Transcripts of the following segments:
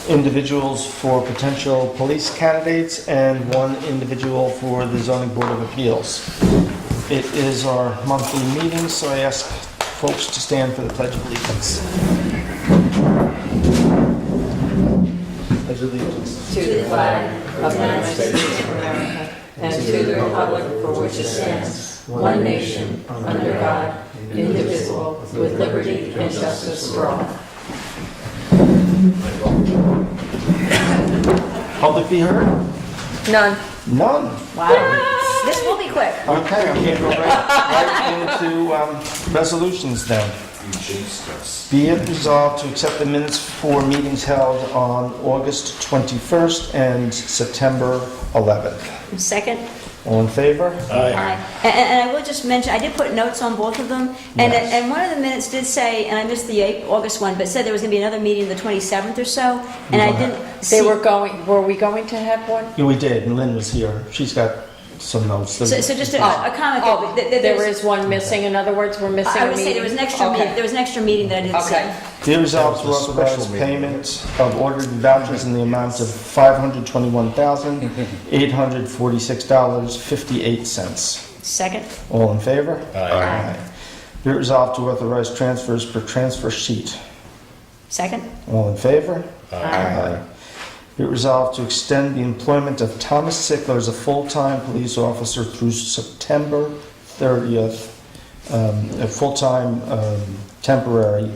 individuals for potential police candidates and one individual for the zoning board of appeals. It is our monthly meeting, so I ask folks to stand for the Pledge of Allegiance. Pledge of Allegiance. To the flag of the United States of America and to the republic for which it stands, one nation, under God, indivisible, with liberty and justice for all. Public be heard? None. None. Wow. This will be quick. Okay, I'm going to go right into resolutions then. Be it resolved to accept the minutes for meetings held on August 21st and September 11th. Second. All in favor? Aye. And I will just mention, I did put notes on both of them, and Yes. and one of the minutes did say, and I missed the August one, but said there was going to be another meeting the 27th or so, and I didn't see. Were we going to have one? Yeah, we did, and Lynn was here. She's got some notes. So just a comment. Oh, that there there's- is one missing, in other words, we're missing I a would say meeting? there was an extra Okay. meeting, there was an extra meeting that I didn't see. Okay. Be resolved to authorize payment of ordered vouchers in the amount of $521,846.58. Second. All in favor? Aye. Be it resolved to authorize transfers per transfer sheet. Second. All in favor? Aye. Be it resolved to extend the employment of Thomas Sickler as a full-time police officer through September 30th, a full-time temporary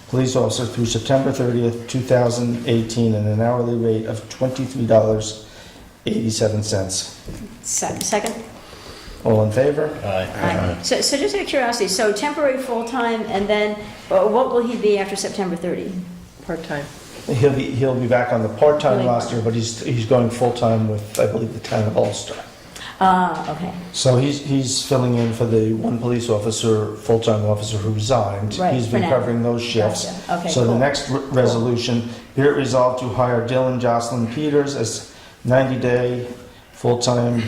police officer through September 30th, 2018, at an hourly rate of $23.87. Second. All in favor? Aye. So just out of curiosity, so temporary full-time, and then what will he be after September 30? Part-time. He'll be back on the part-time Really? roster, but he's going full-time with, I believe, the town of Ulster. Okay. So he's filling in for the one police officer, full-time officer who resigned. Right, He's for been now. covering those shifts. Gotcha. Okay, So the cool. next resolution, be it resolved to hire Dylan Jocelyn Peters as 90-day full-time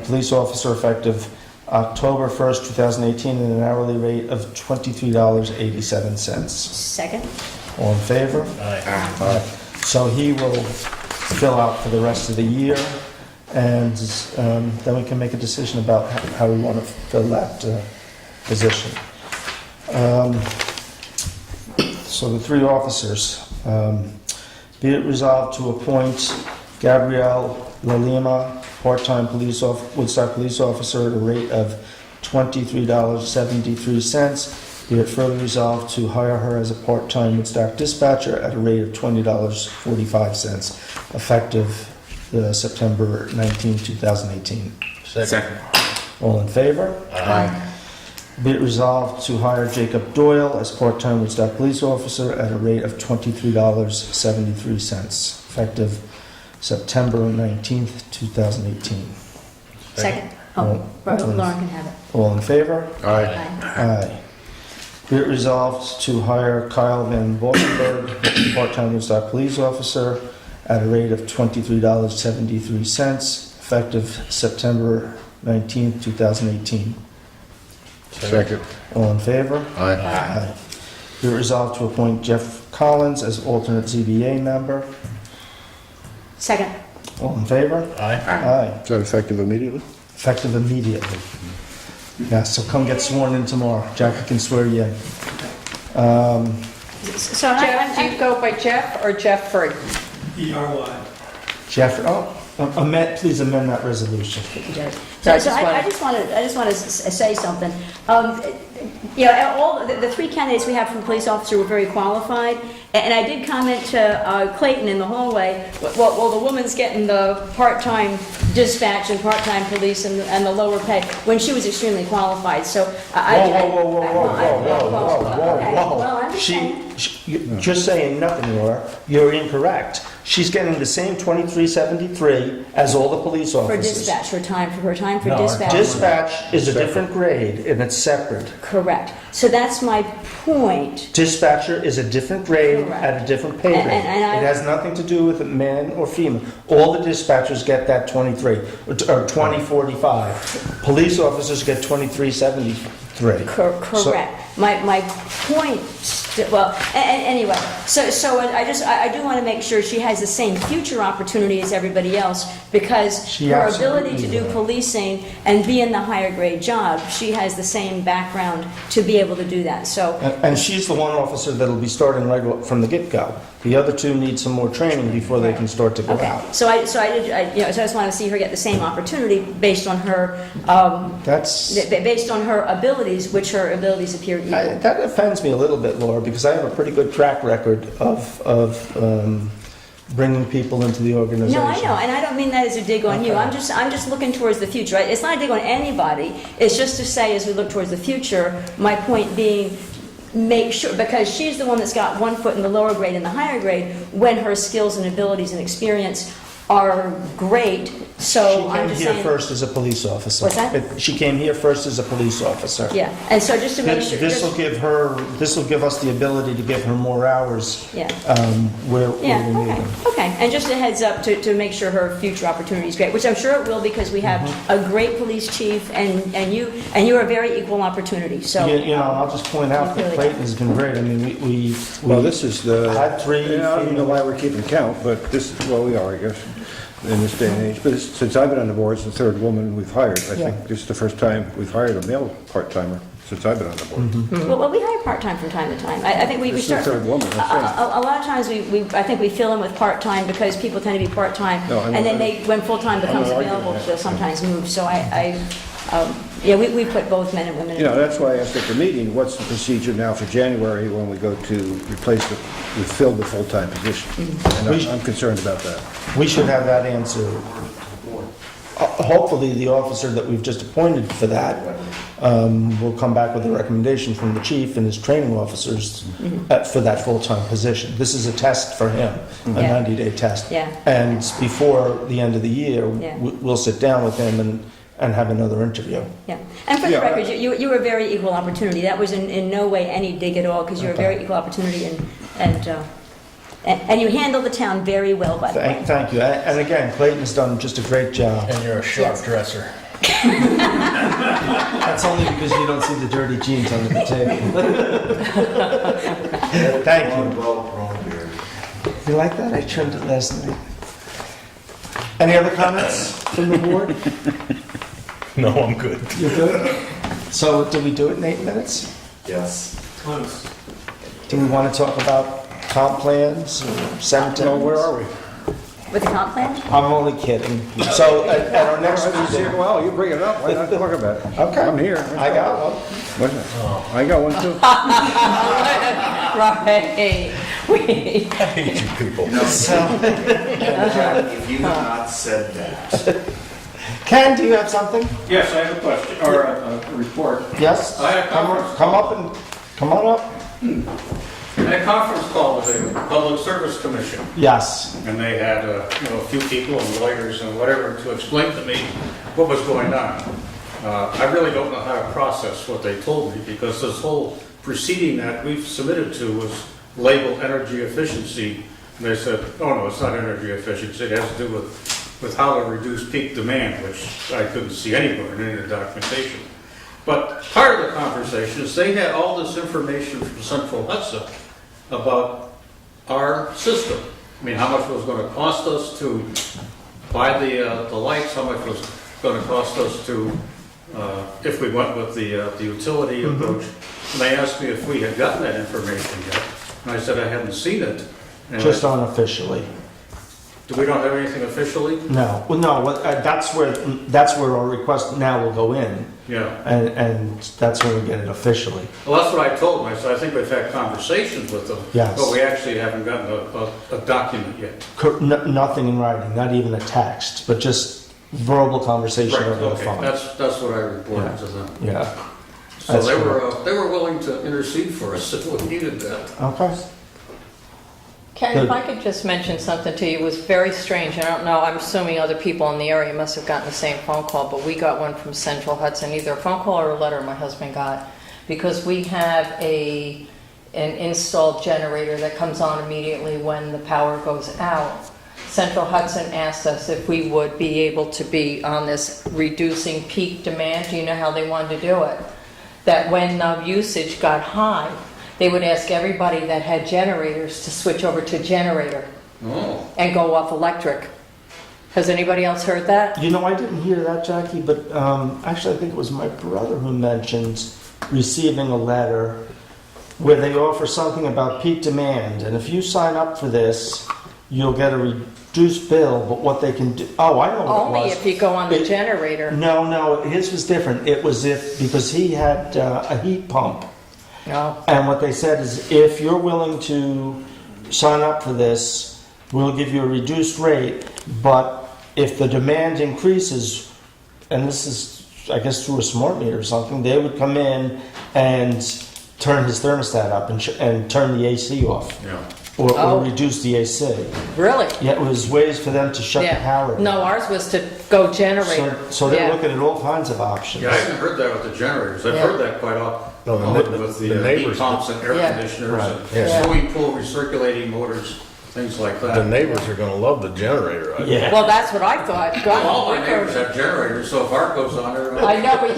police officer effective October 1st, 2018, at an hourly rate of $23.87. Second. All in favor? Aye. So he will fill out for the rest of the year, and then we can make a decision about how we want to fill that position. So the three officers, be it resolved to appoint Gabrielle Lalima, part-time Woodstock police officer, at a rate of $23.73. Be it further resolved to hire her as a part-time Woodstock dispatcher at a rate of $20.45, effective September 19, 2018. Second. All in favor? Aye. Be it resolved to hire Jacob Doyle as part-time Woodstock police officer at a rate of $23.73, effective September 19th, 2018. Second. All- Lauren can have it. All in favor? Aye. Aye. Be it resolved to hire Kyle Van Valkenburg, part-time Woodstock police officer, at a rate of $23.73, effective September 19th, 2018. Second. All in favor? Aye. Aye. Be it resolved to appoint Jeff Collins as alternate ZBA member. Second. All in favor? Aye. Aye. Is that effective immediately? Effective immediately. Yeah, so come get sworn in tomorrow. Jackie can swear you in. So Jeff, do you go by Jeff or Jeffrey? E-R-Y. Jeff, please amend that resolution. So I just want to say something. All the three candidates we have for police officer were very qualified, and I did comment to Clayton in the hallway. Well, the woman's getting the part-time dispatch and part-time police and the lower pay when she was extremely qualified. So Whoa. Just saying nothing, Laura. You're incorrect. She's getting the same $23.73 as all the police for officers. dispatch, for time for dispatch. Dispatch is a different grade and it's separate. Correct. So that's my point. Dispatcher is a different grade Correct. at a different pay grade. And I- It has nothing to do with a man or female. All the dispatchers get that 23 or 20.45. Police officers get 23.73. Correct. My point Well, anyway, so I do want to make sure she has the same future opportunity as everybody else, because She her ability to absolutely do will. policing and be in the higher grade job, she has the same background to be able to do that, so. And she's the one officer that'll be starting right from the get-go. The other two need some more training before they can start to go Okay, out. so I just want to see her get the same opportunity based on her, That's, based on her abilities, which her abilities appear equal. that offends me a little bit, Laura, because I have a pretty good track record of bringing people into the organization. No, I know, and I don't mean that as a dig on you. Okay. I'm just looking towards the future. It's not a dig on anybody. It's just to say, as we look towards the future, my point being, make sure, because she's the one that's got one foot in the lower grade and the higher grade, when her skills and abilities and experience are great. So I'm just She came saying. here first as a police officer. What's that? She came here first as a police officer. Yeah, and so just to make sure. This will give us the ability to give her more hours Yeah. where Yeah, we need okay, them. okay. And just a heads up to make sure her future opportunity is great, which I'm sure it will, because we have a great police chief, and you are very equal opportunity, so. You know, I'll just point out that Really. Clayton has been great. I mean, we Well, this is the, had three. yeah, I don't know why we're keeping count, but this, well, we are, I guess, in this day and age. But since I've been on the board, it's the third woman we've hired. I Yeah. think this is the first time we've hired a male part-timer since I've been on the board. Well, we hire part-time from time to time. I think we This is the start. third woman, I'm saying. A lot of times, I think we fill in with part-time because people tend to be part-time. No, I know And then that. when full-time becomes not arguing available, that. they'll sometimes move. So yeah, we put both men and women in. You know, that's why I asked at the meeting, what's the procedure now for January when we go to replace the, we fill the full-time position? And I'm concerned about that. We should have that answer. Hopefully, the officer that we've just appointed for that will come back with a recommendation from the chief and his training officers for that full-time position. This is a test for him, a Yeah. 90-day test. Yeah. And before the end of the year, Yeah. we'll sit down with him and have another interview. Yeah, and for the Yeah, record, you were very equal opportunity. That was in no way any dig at all, because you were very equal opportunity, and you handled the town very well, by the way. Thank you. And again, Clayton has done just a great job. And you're a sharp Yes. dresser. That's only because you don't see the dirty jeans under the table. Thank you. You like that? I trimmed it last night. Any other comments from the board? No, I'm good. You're good? So did we do it in 8 minutes? Yes. Do we want to talk about comp plans or cemeteries? Well, where are we? With the comp plan? I'm only kidding. So at our next meeting, Well, you bring it up, why not talk about it? Okay. I'm here. I got one. What's that? I got one too. Right. I hate you people. No, So, if you had not said that. Ken, do you have something? Yes, I have a question, or a report. Yes? I had a conference Come call. up and, come on up. I had a conference call with the Public Service Commission, Yes. and they had, a few people and lawyers and whatever to explain to me what was going on. I really don't know how to process what they told me, because this whole proceeding that we've submitted to was labeled energy efficiency. And they said, oh no, it's not energy efficiency, it has to do with how to reduce peak demand, which I couldn't see anywhere in any of the documentation. But part of the conversation is they had all this information from Central Hudson about our system. I mean, how much it was going to cost us to buy the lights, how much it was going to cost us to, if we went with the utility approach. And they asked me if we had gotten that information yet, and I said I hadn't seen it. And Just unofficially. we don't have anything officially? No, well, no, that's where our request now will go in, Yeah. and that's when we get it officially. Well, that's what I told them. I said, I think we've had conversations with them. Yes. But we actually haven't gotten a document yet. Nothing in writing, not even a text, but just verbal conversation Right, over the okay, phone. that's what I reported to them. Yeah, So That's they were willing to intercede for us if we needed that. okay. Ken, if I could just mention something to you, it was very strange. I don't know, I'm assuming other people in the area must have gotten the same phone call, but we got one from Central Hudson, either a phone call or a letter my husband got, because we have an installed generator that comes on immediately when the power goes out. Central Hudson asked us if we would be able to be on this reducing peak demand. Do you know how they wanted to do it? That when the usage got high, they would ask everybody that had generators to switch over to generator Oh, and go off electric. Has anybody else heard that? You know, I didn't hear that, Jackie, but actually I think it was my brother who mentioned receiving a letter where they offer something about peak demand, and if you sign up for this, you'll get a reduced bill, but what they can do, oh, I know what it was. Only if you go on the It- generator. No, his was different. It was because he had a heat pump. No. And what they said is, if you're willing to sign up for this, we'll give you a reduced rate, but if the demand increases, and this is, I guess, through a smart meter or something, they would come in and turn his thermostat up and turn the AC off, yeah. or Oh. reduce the AC. Really? Yeah, it was ways for them to shut the power down. No, ours was to go generator. So they're Yeah. looking at all kinds of options. Yeah, I haven't heard that with the generators. I've Yeah. heard that quite often. No, With the the heat neighbors, pumps and air Yeah. conditioners Right. and Yeah. swimming pool recirculating motors, things like that. the neighbors are gonna love the generator. I think. Yeah. Well, that's what I thought. Well, all God, my neighbors have generators, so if ours goes on, everyone. I know, but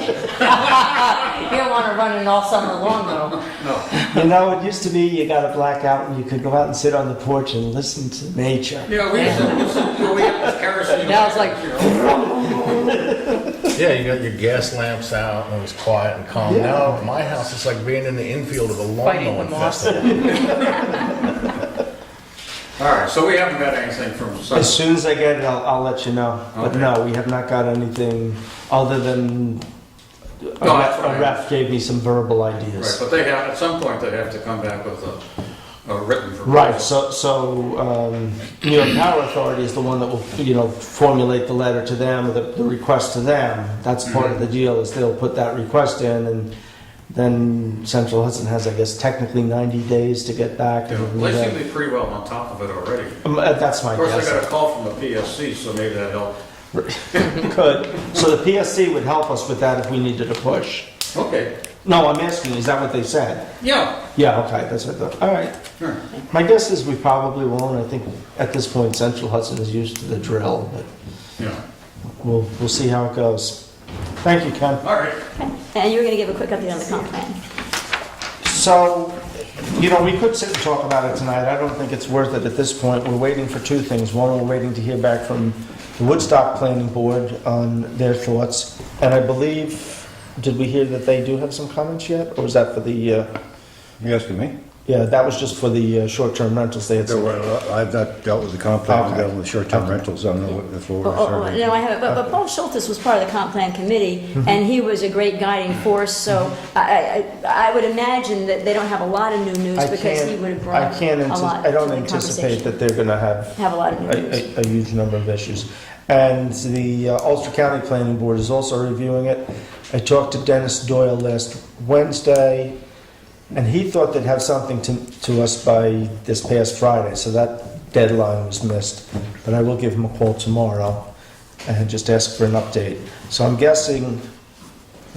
you don't want to run it all summer long, though. No. You know, it used to be you got a blackout and you could go out and sit on the porch and listen to nature. Yeah, we used to we had this kerosene. Now it's like- you know. Yeah, you got your gas lamps out and it was quiet and calm. Yeah. Now at my house, it's like being in the infield of a lawn Fighting mowing the moss. festival. All right, so we haven't got anything from Sun. As soon as I get it, I'll let you know. But Okay. no, we have not got anything other than No, that's what I- a rep gave me some verbal Right, ideas. but they have, at some point, they have to come back with a written proposal. Right, so New York Power Authority is the one that will, formulate the letter to them, or the request to them. That's part of the deal, is they'll put that request in, and then Central Hudson has, I guess, technically 90 days to get back. Yeah, and They review seem to be pretty well on top of it already. that. That's my Of course, I guess. got a call from the PSC, so maybe that helped. Good. So the PSC would help us with that if we needed a push. Okay, No, I'm asking, is that what they said? yeah. Yeah, okay, that's what I thought. All right. All right. My guess is we probably won't. I think at this point, Central Hudson is used to the drill, but Yeah, we'll see how it goes. Thank you, Ken. all right. And you were going to give a quick update on the comp plan. So, we could sit and talk about it tonight. I don't think it's worth it at this point. We're waiting for two things. One, we're waiting to hear back from the Woodstock Planning Board on their thoughts. And I believe, did we hear that they do have some comments yet? Or was that for the, You asking me? yeah, that was just for the short-term rentals they had. There were, I've not dealt with the comp plan, I've Okay. dealt with short-term Okay. rentals, I don't know what the floor Oh, is. no, I haven't, but Paul Schultes was part of the comp plan committee, and he was a great guiding force, so I would imagine that they don't have a lot of new news, because he would have brought a lot I don't to the anticipate conversation. that they're gonna Have a lot of new news. a huge number of issues. And the Ulster County Planning Board is also reviewing it. I talked to Dennis Doyle last Wednesday, and he thought they'd have something to us by this past Friday, so that deadline was missed. But I will give him a call tomorrow and just ask for an update. So I'm guessing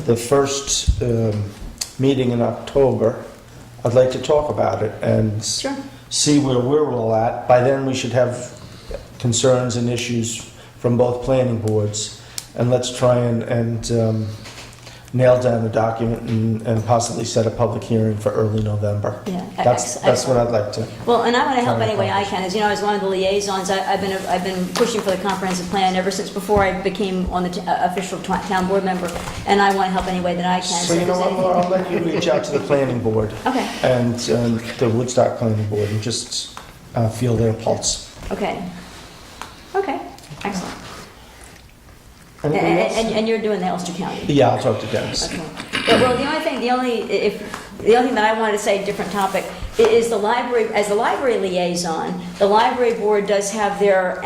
the first meeting in October, I'd like to talk about it and Sure. see where we're all at. By then, we should have concerns and issues from both planning boards, and let's try and nail down the document and possibly set a public hearing for early November. Yeah, That's what I'd like to. Well, and I want to help Trying to any way I can. As you know, as one of the liaisons, I've been pushing for the comprehensive plan ever since before I became on the official town board member, and I want to help any way that I can. So you if know there's what, Laura, anything- I'll let you reach out to the planning board Okay, and the Woodstock Planning Board and just feel their pulse. okay, excellent. Anything else? And you're doing the Ulster County? Yeah, I'll talk to Dennis. Okay. Well, the only thing that I wanted to say, different topic, is the library, as the library liaison, the library board does have their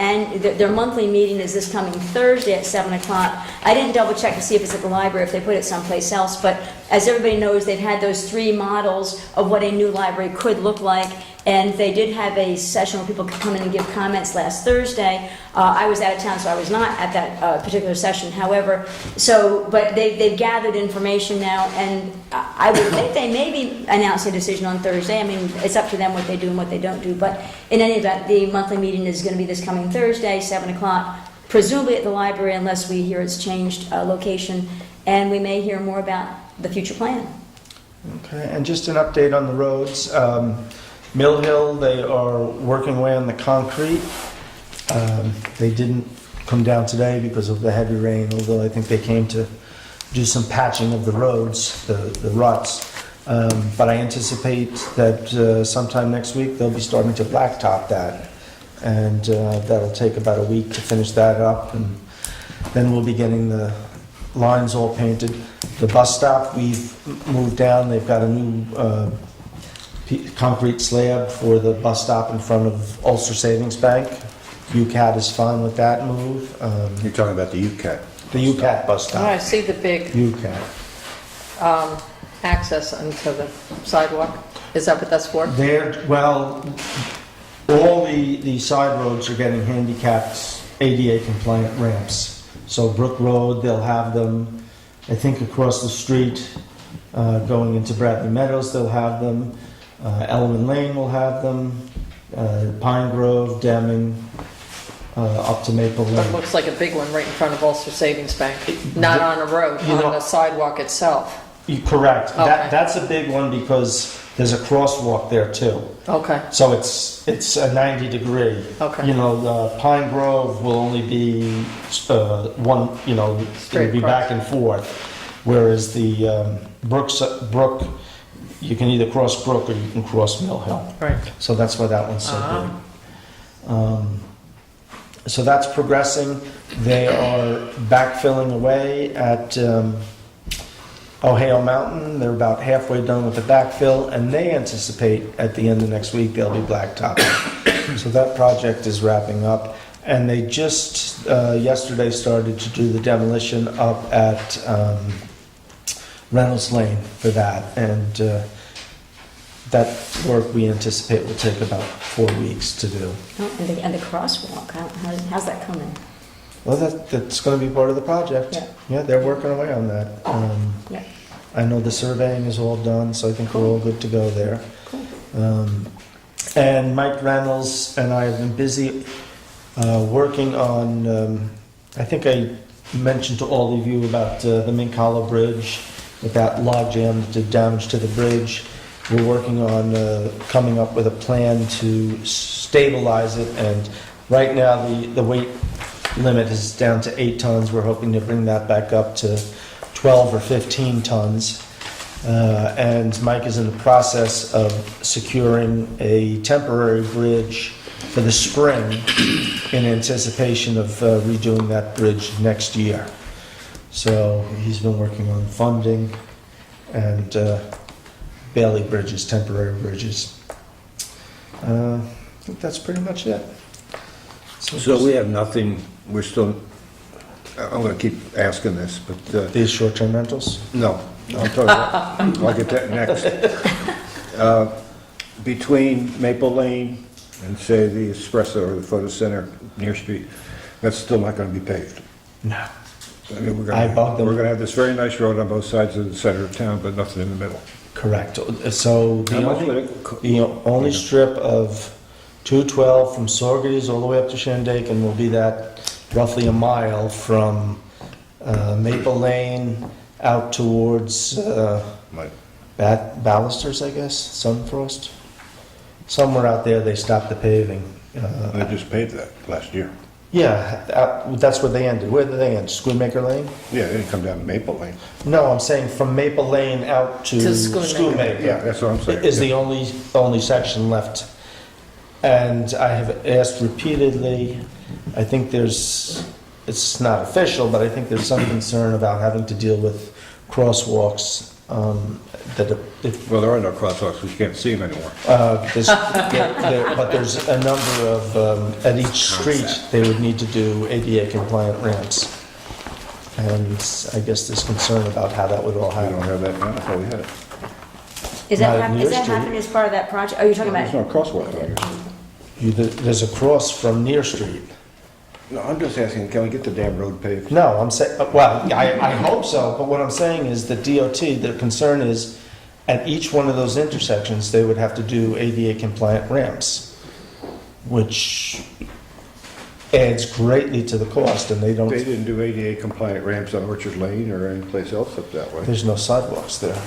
monthly meeting is this coming Thursday at 7 o'clock. I didn't double check to see if it's at the library, if they put it someplace else, but as everybody knows, they've had those 3 models of what a new library could look like, and they did have a session where people could come in and give comments last Thursday. I was out of town, so I was not at that particular session, however, but they've gathered information now, and I would think they may be announcing a decision on Thursday. I mean, it's up to them what they do and what they don't do, but in any event, the monthly meeting is going to be this coming Thursday, 7 o'clock, presumably at the library, unless we hear it's changed location, and we may hear more about the future plan. Okay, and just an update on the roads. Mill Hill, they are working away on the concrete. They didn't come down today because of the heavy rain, although I think they came to do some patching of the roads, the ruts. But I anticipate that sometime next week, they'll be starting to blacktop that. And that'll take about a week to finish that up, and then we'll be getting the lines all painted. The bus stop, we've moved down, they've got a new concrete slab for the bus stop in front of Ulster Savings Bank. UCAT is fine with that move. You're talking about the UCAT. The UCAT bus Oh, I stop. see the big UCAT. access onto the sidewalk. Is that what that's for? Well, all the side roads are getting handicapped ADA compliant ramps. So Brook Road, they'll have them. I think across the street, going into Bradley Meadows, they'll have them. Elman Lane will have them. Pine Grove, Deming, up to Maple It Lane. looks like a big one right in front of Ulster Savings Bank. Not on a road, You know- on the sidewalk itself. Correct. Okay. That's a big one because there's a crosswalk there too. Okay, So it's a 90 degree. okay. You know, the Pine Grove will only be one, you know, it'll Straight be across. back and forth. Whereas the Brook, you can either cross Brook or you can cross Mill Hill. Right. So that's why that one's so Ah. big. So that's progressing. They are backfilling away at Ohio Mountain. They're about halfway done with the backfill, and they anticipate at the end of next week they'll be blacktopping. So that project is wrapping up. And they just yesterday started to do the demolition up at Reynolds Lane for that. And that work we anticipate will take about 4 weeks to do. Oh, and the crosswalk, how's that coming? Well, that's going to be part of the project. Yeah. Yeah, they're working away on that. Yeah. I know the surveying is all done, so I think we're all good to go there. Cool. And Mike Reynolds and I have been busy working on, I think I mentioned to all of you about the Mink Hollow Bridge, with that log jam that did damage to the bridge. We're working on coming up with a plan to stabilize it, and right now the weight limit is down to 8 tons. We're hoping to bring that back up to 12 or 15 tons. And Mike is in the process of securing a temporary bridge for the spring in anticipation of redoing that bridge next year. So he's been working on funding and Bailey bridges, temporary bridges. I think that's pretty much it. So we have nothing, we're still, I'm going to keep asking this, but These short-term rentals? no, I'll talk about, I'll get that next. Between Maple Lane and say the Espresso or the Photo Center near street, that's still not going to be paved. No. I mean, I bugged them. we're going to have this very nice road on both sides of the center of town, but nothing in the middle. Correct. So How the much only, would it co- the only strip of 212 from Saugerties all the way up to Shandaken will be that roughly a mile from Maple Lane out towards Like, Ballasters, I guess, Sunfrost. Somewhere out there they stopped the paving. They just paved that last year. Yeah, that's where they ended. Where did they end? Schoonmaker Lane? Yeah, they didn't come down to Maple Lane. No, I'm saying from Maple Lane out to To Schoonmaker. Schoonmaker. Yeah, that's what I'm saying. Is the only section left. And I have asked repeatedly, I think it's not official, but I think there's some concern about having to deal with crosswalks Well, there are no crosswalks, we can't see them anymore. but there's a number of, at each street, they would need to do ADA compliant ramps. And I guess there's concern about how that would all We don't happen. have that now, I thought we had it. Is Not that, at is Near that Street. happening as part of that project? Oh, you're talking There's about, no crosswalk on your street. There's a cross from Near Street. No, I'm just asking, can we get the damn road paved? No, I'm saying, well, I hope so, but what I'm saying is the DOT, their concern is at each one of those intersections, they would have to do ADA compliant ramps, which adds greatly to the cost, and they don't, They didn't do ADA compliant ramps on Orchard Lane or any place else up that way. there's no sidewalks there.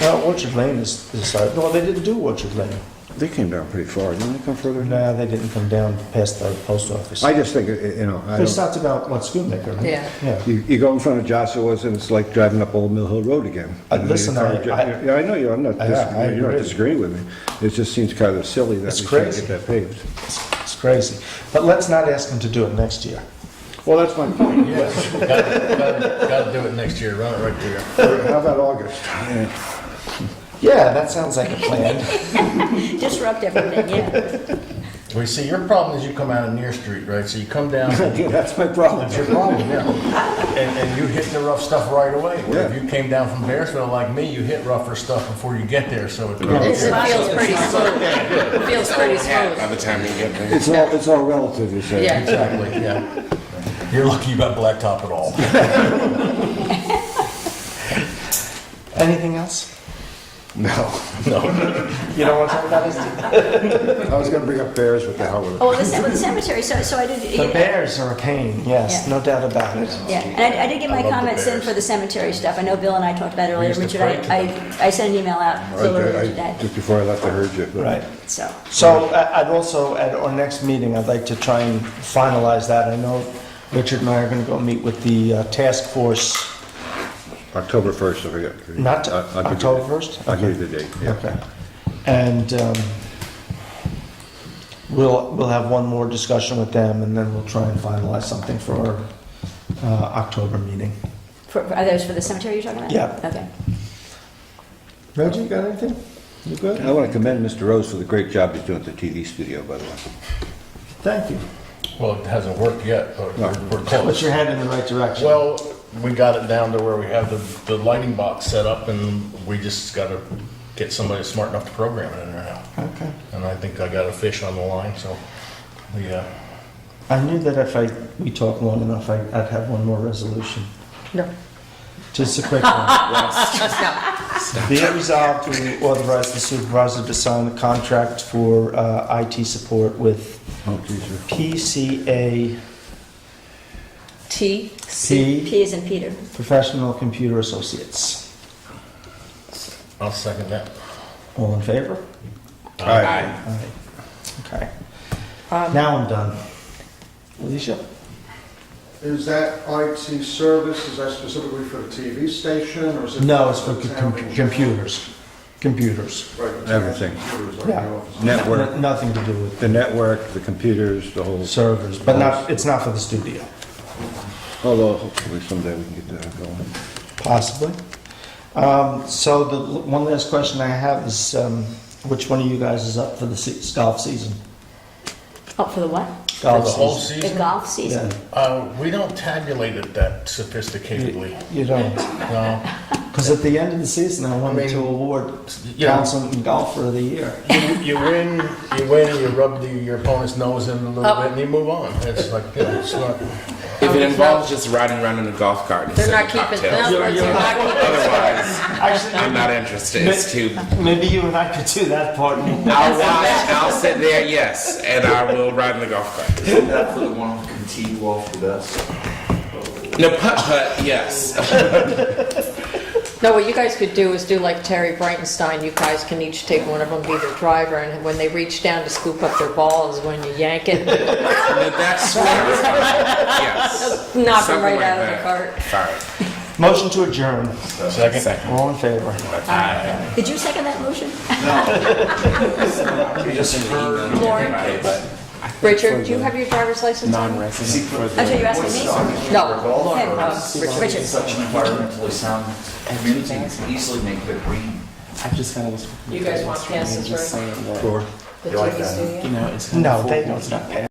Well, Orchard Lane is decided, no, they didn't do Orchard Lane. They came down pretty far, didn't they come further? No, they didn't come down past the post office. I just think, you know, I They don't, stopped about, what, Schoonmaker, right? Yeah. Yeah. you go in front of Joshua's and it's like driving up Old Mill Hill Road again. Listen, Yeah, I know you, I'm not, I you're not agree. disagreeing with me. It just seems kind of silly that It's we can't crazy. get that paved. It's crazy. But let's not ask them to do it next year. Well, that's my point. Yes, gotta do it next year, run it right there. How about August? Yeah. Yeah, that sounds like a plan. Disrupt everything, yeah. We see, your problem is you come out of Near Street, right? So you come down, That's my problem. that's your problem, yeah. And you hit the rough stuff right away. Where if Yeah. you came down from Bearsville like me, you hit rougher stuff before you get there, so it. It feels pretty smooth. It feels pretty smooth. By the time you get there. It's all relative, you say. Yeah. Exactly, yeah. You're lucky you got blacktop at all. Anything else? No. No. You don't want to talk about this? I was gonna bring up bears, what the hell with it? Oh, the cemetery, so I did. The bears are a pain, yes, Yeah. no doubt about it. Yeah, and I did get my I love the comments in bears. for the cemetery stuff. I know Bill and I talked about it earlier. used to Richard, pray to I sent an email out a little earlier today, Just before I left, I heard you. but- Right. so. So I'd also, at our next meeting, I'd like to try and finalize that. I know Richard and I are going to go meet with the task force, October 1st, I forget. not I'll give you October the- 1st? I'll give you the date, yeah. Okay. And we'll have one more discussion with them, and then we'll try and finalize something for our October meeting. Are those for the cemetery you're talking about? Yeah. Okay. Reggie, you got anything? You good? I want to commend Mr. Rose for the great job he's doing at the TV studio, by the way. Thank you. Well, it hasn't worked yet, but we're Put close. your hand in the right direction. Well, we got it down to where we have the lighting box set up, and we just gotta get somebody smart enough to program it in there now. Okay. And I think I got a fish on the line, so, yeah. I knew that if we talked long enough, I'd have one more resolution. No. Just a quick one. Be it resolved to authorize the supervisor to sign the contract for IT support with Oh, geez. PCA, T. P is in Peter. Professional Computer Associates. I'll second that. All in favor? Aye. Aye. Okay. Um, Now I'm done. Alicia? Is that IT service, is that specifically for the TV station, or is it? No, it's for the town in general? computers. Computers. Right, the town Everything. computers, like Yeah. the office. Network, Nothing to do with the network, the computers, the whole, servers, but it's not for the studio. although hopefully someday we can get that going. Possibly. So the one last question I have is, which one of you guys is up for the golf season? Oh, for the what? For the whole The season? golf season? We don't tabulate it that sophisticatedly. You don't, No. because at the end of the season, I wanted to mean, award you know- Councilman Golfer of the Year. You win, you rub your opponent's nose in a little bit, and you move on. It's like, you know, it's not. If it involves just riding around in a golf cart They're instead not of keeping, cocktails. they're not keeping. Otherwise, Actually, I'm not interested. It's too. maybe you and I could do that part. I'll watch, I'll sit there, yes, and I will ride in the golf cart. Isn't that for the one who can tee you off the best? No, putt, yes. No, what you guys could do is do like Terry Breitenstein. You guys can each take one of them, be their driver, and when they reach down to scoop up their balls, when you yank it, No, that's yes. knock them Something right like out of the that. cart. Sorry. Motion to adjourn. Second. All in favor? Did you second that motion? Richard, do you have your driver's license on? you? That's what you're asking me? No, Lauren, Him, Richard. Such an environmentally sound community, you can easily make it green. I've just got this. You guys want passes, right? Saying that, Sure. The TV studio? you know, it's No, they don't, it's not passed.